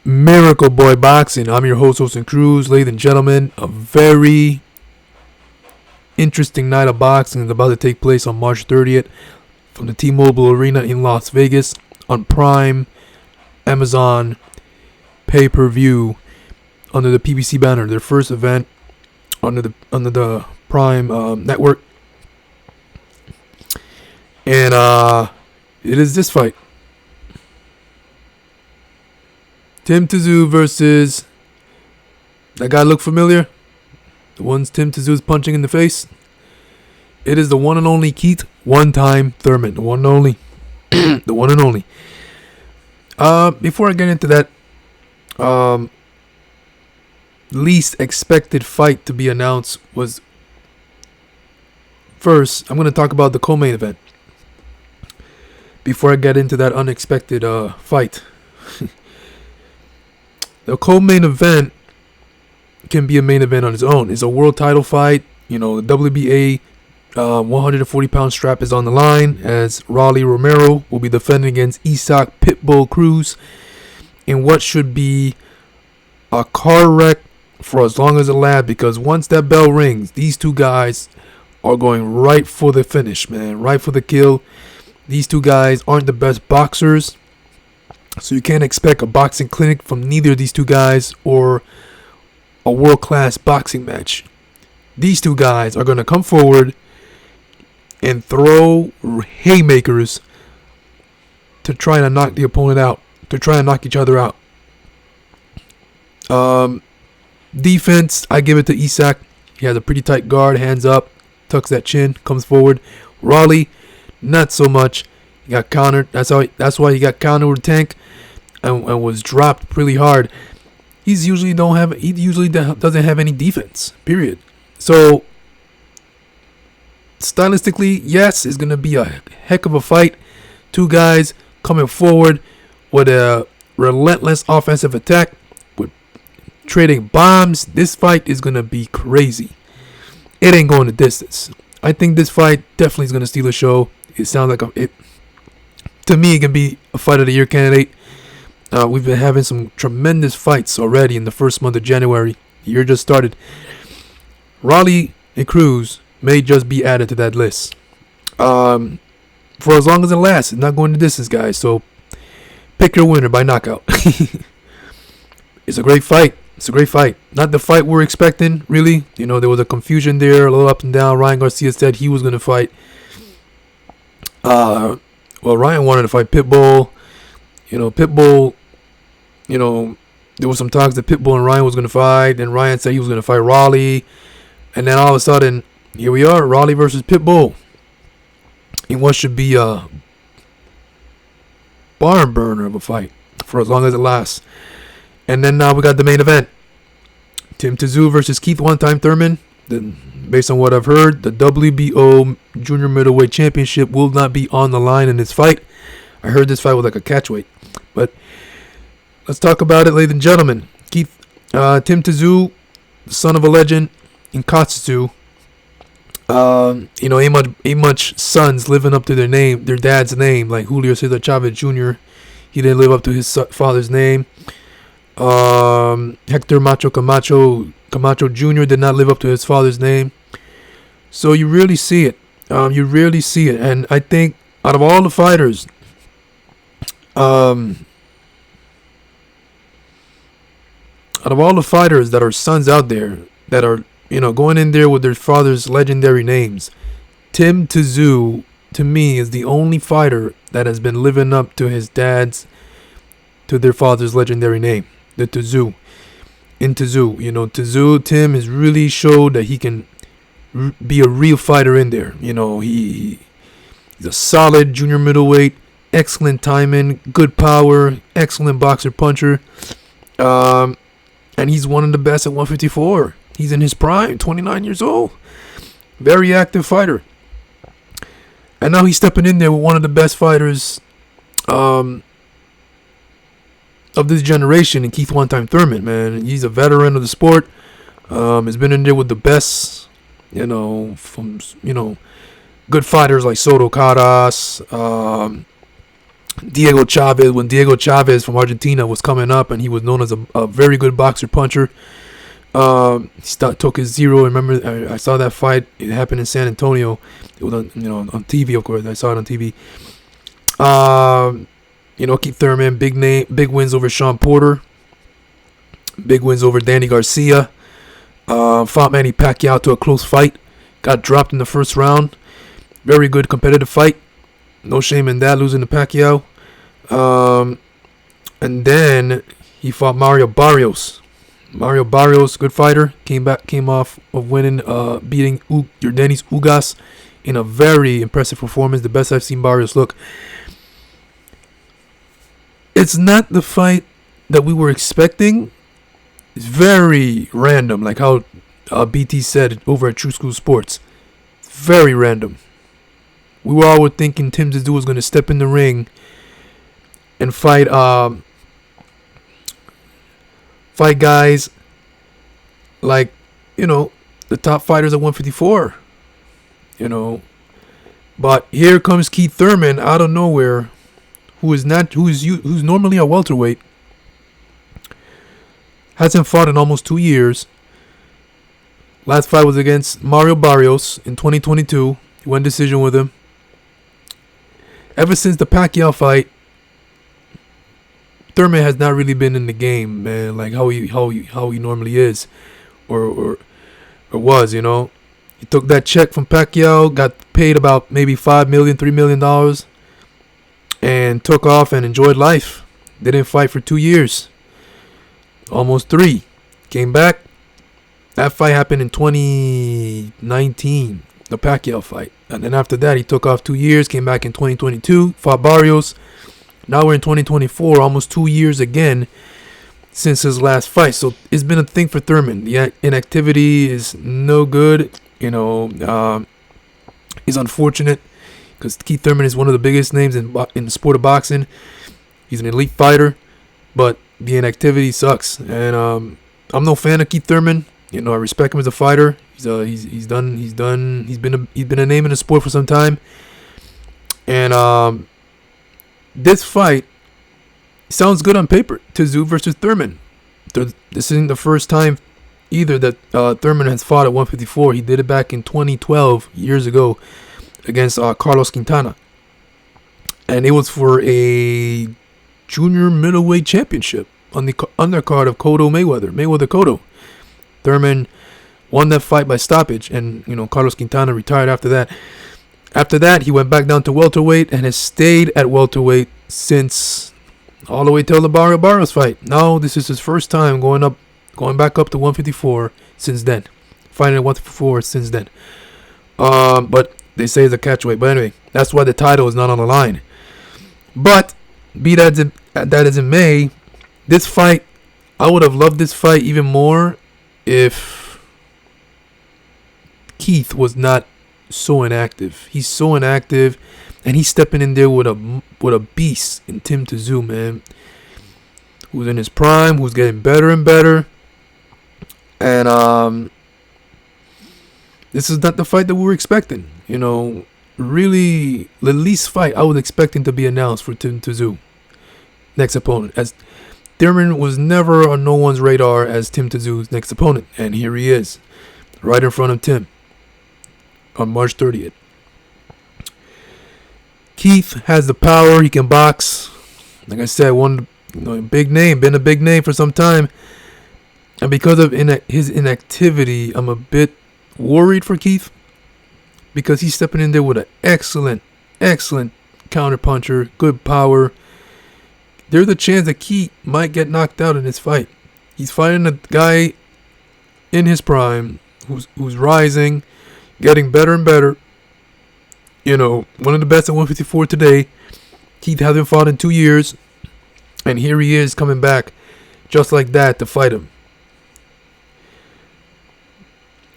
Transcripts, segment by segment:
Miracle Boy Boxing. I'm your host, Cruz. Ladies and gentlemen, a very interesting night of boxing is about to take place on March 30th from the T-Mobile Arena in Las Vegas on Prime, Amazon, pay-per-view under the PBC banner. Their first event under the Prime network, and it is this fight. Tim Tszyu versus that guy look familiar? The ones Tim Tszyu is punching in the face. It is the one and only Keith one-time Thurman. The one and only. The one and only. Before I get into that, least expected fight to be announced was first. I'm going to talk about the co-main event before I get into that unexpected fight. The co-main event can be a main event on its own. It's a world title fight. You know, the WBA 140-pound strap is on the line as Rolly Romero will be defending against Isaac Pitbull Cruz in what should be a car wreck for as long as it lasts, because once that bell rings, these two guys are going right for the finish, man. Right for the kill. These two guys aren't the best boxers, so you can't expect a boxing clinic from neither of these two guys or a world-class boxing match. These two guys are going to come forward and throw haymakers to try to knock the opponent out, to try and knock each other out. Defense, I give it to Isaac. He has a pretty tight guard, hands up, tucks that chin, comes forward. Rolly, not so much. He got countered. That's why he got countered with tank and was dropped really hard. He usually doesn't have any defense. Period. So stylistically, yes, it's gonna be a heck of a fight. Two guys coming forward with a relentless offensive attack, with trading bombs. This fight is gonna be crazy. It ain't going the distance. I think this fight definitely is gonna steal the show. It sounds like to me, it can be a fight of the year candidate. We've been having some tremendous fights already in the first month of January. The year just started. Rolly and Cruz may just be added to that list. For as long as it lasts, it's not going the distance, guys. So pick your winner by knockout. It's a great fight. It's a great fight. Not the fight we're expecting, really. You know, there was a confusion there, a little up and down. Ryan Garcia said he was going to fight. Well, Ryan wanted to fight Pitbull. You know, Pitbull, you know, there was some talks that Pitbull and Ryan was going to fight. And Ryan said he was going to fight Rolly. And then all of a sudden, here we are, Rolly versus Pitbull in what should be a barn burner of a fight for as long as it lasts. And then now we got the main event. Tim Tszyu versus Keith one-time Thurman. Based on what I've heard, the WBO Junior Middleweight Championship will not be on the line in this fight. I heard this fight was like a catchweight. But let's talk about it, ladies and gentlemen. Tim Tszyu, son of a legend in Katsu. You know, ain't much sons living up to their dad's name, like Julio Cesar Chavez Jr. He didn't live up to his father's name. Hector Macho Camacho Jr. did not live up to his father's name. So you really see it. And I think out of all the fighters, that are sons out there that are, you know, going in there with their father's legendary names, Tim Tszyu, to me, is the only fighter that has been living up to their father's legendary name, the Tszyu. In Tszyu, you know, Tim has really showed that he can be a real fighter in there. You know, he's a solid junior middleweight, excellent timing, good power, excellent boxer puncher, and he's one of the best at 154. He's in his prime, 29 years old, very active fighter, and now he's stepping in there with one of the best fighters of this generation, and Keith one-time Thurman, man. He's a veteran of the sport. Has been in there with the best, you know, from, you know, good fighters like Soto Caras, Diego Chavez, when Diego Chavez from Argentina was coming up, and he was known as a very good boxer puncher. Took his zero. Remember, I saw that fight. It happened in San Antonio. It was on, on TV, of course. I saw it on TV. Keith Thurman, big wins over Sean Porter, big wins over Danny Garcia. Fought Manny Pacquiao to a close fight. Got dropped in the first round. Very good competitive fight. No shame in that, losing to Pacquiao. And then he fought Mario Barrios. Mario Barrios, good fighter. Came off of winning, beating Yordenis Ugas in a very impressive performance. The best I've seen Barrios look. It's not the fight that we were expecting. It's very random, like how BT said over at True School Sports. Very random. We were all thinking Tim Tszyu was going to step in the ring and fight guys like, the top fighters at 154. But here comes Keith Thurman out of nowhere, who's normally a welterweight. Hasn't fought in almost 2 years. Last fight was against Mario Barrios in 2022. He won decision with him. Ever since the Pacquiao fight, Thurman has not really been in the game, man. Like how he normally is, or was. He took that check from Pacquiao, got paid about maybe $5 million, $3 million, and took off and enjoyed life. Didn't fight for 2 years. Almost 3. Came back. That fight happened in 2019, the Pacquiao fight. And then after that, he took off 2 years, came back in 2022, fought Barrios. Now we're in 2024, almost 2 years again since his last fight. So it's been a thing for Thurman. The inactivity is no good. He's unfortunate because Keith Thurman is one of the biggest names in the sport of boxing. He's an elite fighter, but the inactivity sucks. And I'm no fan of Keith Thurman. I respect him as a fighter. He's been a name in the sport for some time. And this fight sounds good on paper. Tszyu versus Thurman. This isn't the first time either that Thurman has fought at 154. He did it back in 2012, years ago, against Carlos Quintana. And it was for a junior middleweight championship on the undercard of Mayweather-Cotto. Thurman won that fight by stoppage, and Carlos Quintana retired after that. After that, he went back down to welterweight and has stayed at welterweight since all the way till the Mario Barrios fight. Now this is his first time going back up to 154 since then. Fighting at 154 since then. But they say it's a catchweight. But anyway, that's why the title is not on the line. But be that as it may, this fight, I would have loved this fight even more if Keith was not so inactive. He's so inactive, and he's stepping in there with a beast in Tim Tszyu, man, who's in his prime, who's getting better and better. And this is not the fight that we were expecting. Really, the least fight I was expecting to be announced for Tim Tszyu, next opponent, as Thurman was never on no one's radar as Tim Tszyu's next opponent, and here he is, right in front of Tim, on March 30th. Keith has the power. He can box. Like I said, big name, been a big name for some time, and because of his inactivity, I'm a bit worried for Keith, because he's stepping in there with an excellent counterpuncher, good power. There's a chance that Keith might get knocked out in this fight. He's fighting a guy in his prime who's rising, getting better and better. One of the best at 154 today. Keith hasn't fought in 2 years, and here he is coming back just like that to fight him.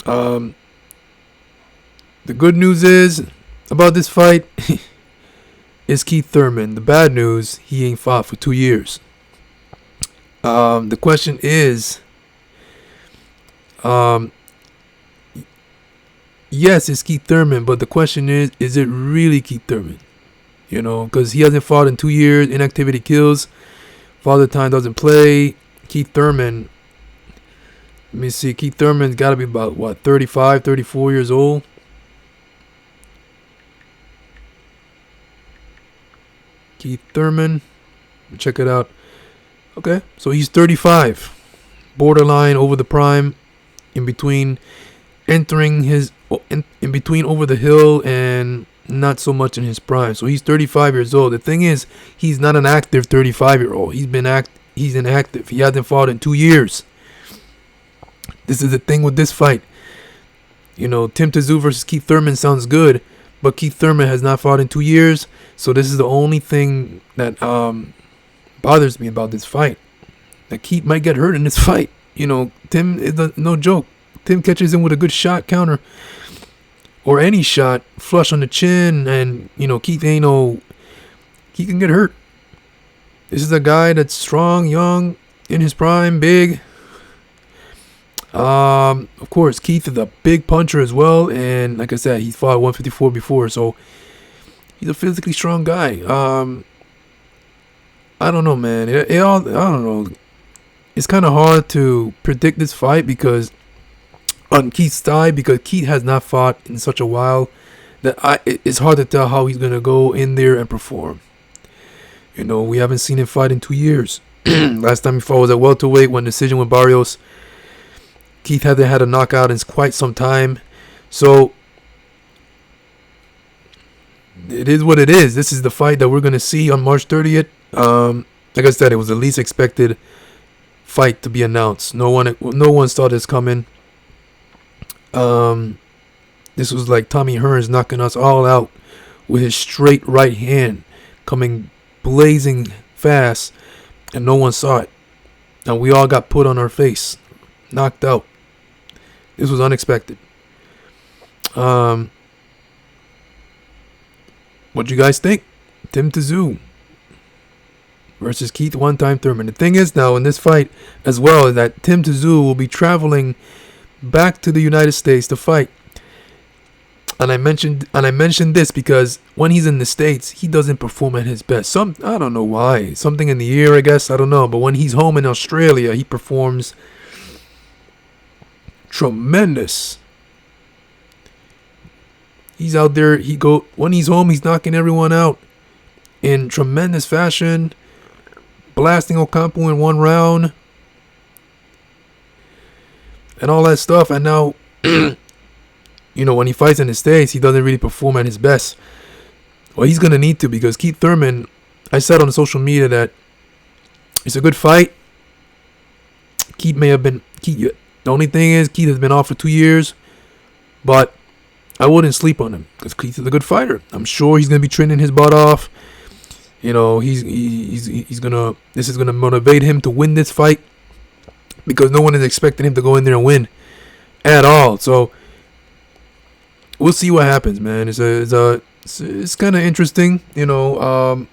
The good news is about this fight is Keith Thurman. The bad news, he ain't fought for 2 years. The question is, yes, it's Keith Thurman, but the question is it really Keith Thurman? because he hasn't fought in 2 years. Inactivity kills. Father Time doesn't play. Keith Thurman. Let me see. Keith Thurman's got to be about, 35, 34 years old. Keith Thurman. Check it out. Okay, so he's 35. Borderline over the prime. In between entering in between over the hill and not so much in his prime. So he's 35 years old. The thing is, he's not an active 35-year-old. He's inactive. He hasn't fought in 2 years. This is the thing with this fight. Tim Tszyu versus Keith Thurman sounds good, but Keith Thurman has not fought in 2 years. So this is the only thing that bothers me about this fight. That Keith might get hurt in this fight. Tim is no joke. Tim catches him with a good shot counter or any shot, flush on the chin, and Keith he can get hurt. This is a guy that's strong, young, in his prime, big. Of course, Keith is a big puncher as well, and like I said, he fought 154 before, so he's a physically strong guy. I don't know, man. I don't know. It's kind of hard to predict this fight because on Keith's side, because Keith has not fought in such a while that it's hard to tell how he's gonna go in there and perform. We haven't seen him fight in 2 years. Last time he fought was at welterweight, one decision with Barrios. Keith hasn't had a knockout in quite some time, so it is what it is. This is the fight that we're gonna see on March 30th. Like I said, it was the least expected fight to be announced. No one saw this coming. This was like Tommy Hearns knocking us all out with his straight right hand coming blazing fast, and no one saw it, and we all got put on our face, knocked out. This was unexpected. What you guys think? Tim Tszyu versus Keith one-time Thurman. The thing is now in this fight as well is that Tim Tszyu will be traveling back to the United States to fight. And I mentioned this because when he's in the States, he doesn't perform at his best. I don't know why. Something in the air, I guess. I don't know. But when he's home in Australia, he performs tremendous. He's out there. When he's home, he's knocking everyone out in tremendous fashion, blasting Ocampo in one round, and all that stuff. And now, when he fights in the States, he doesn't really perform at his best. Well, he's gonna need to, because Keith Thurman, I said on social media that it's a good fight. The only thing is, Keith has been off for 2 years, but I wouldn't sleep on him because Keith is a good fighter. I'm sure he's gonna be training his butt off. He's gonna. This is gonna motivate him to win this fight because no one is expecting him to go in there and win at all. So we'll see what happens, man. It's kind of interesting. It'll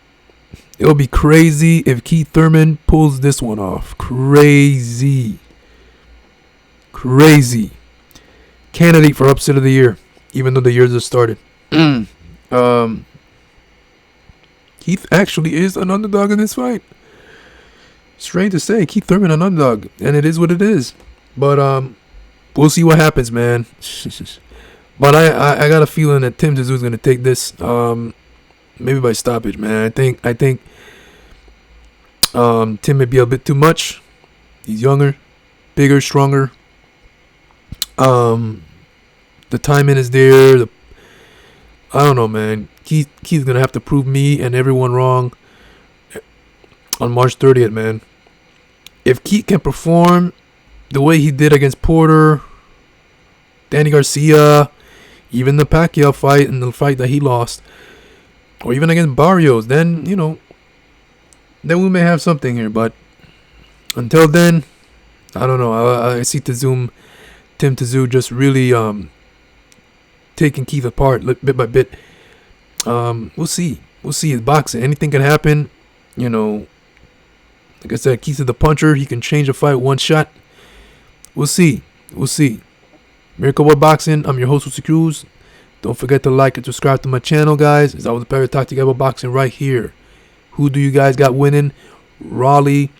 be crazy if Keith Thurman pulls this one off. Crazy. Candidate for upset of the year, even though the year just started. Keith actually is an underdog in this fight. Strange to say, Keith Thurman an underdog, and it is what it is. But we'll see what happens, man. But I got a feeling that Tim Tszyu is gonna take this, maybe by stoppage, man. I think Tim may be a bit too much. He's younger, bigger, stronger. The timing is there. I don't know, man. Keith's gonna have to prove me and everyone wrong on March 30th, man. If Keith can perform the way he did against Porter, Danny Garcia, even the Pacquiao fight and the fight that he lost, or even against Barrios, then then we may have something here. But until then, I don't know. I see Tim Tszyu just really taking Keith apart bit by bit. We'll see. It's boxing. Anything can happen. Like I said, Keith is the puncher. He can change a fight one shot. We'll see. Miracle World Boxing. I'm your host, Cruz. Don't forget to like and subscribe to my channel, guys. It's always a pleasure to talk to you about boxing right here. Who do you guys got winning? Raleigh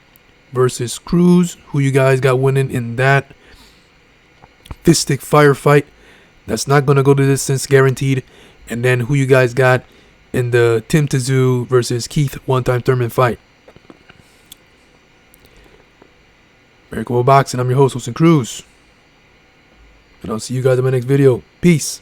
versus Cruz. Who you guys got winning in that fistic firefight? That's not going to go the distance, guaranteed. And then who you guys got in the Tim Tszyu versus Keith one-time Thurman fight? American Boxing. I'm your host, Cruz. And I'll see you guys in my next video. Peace.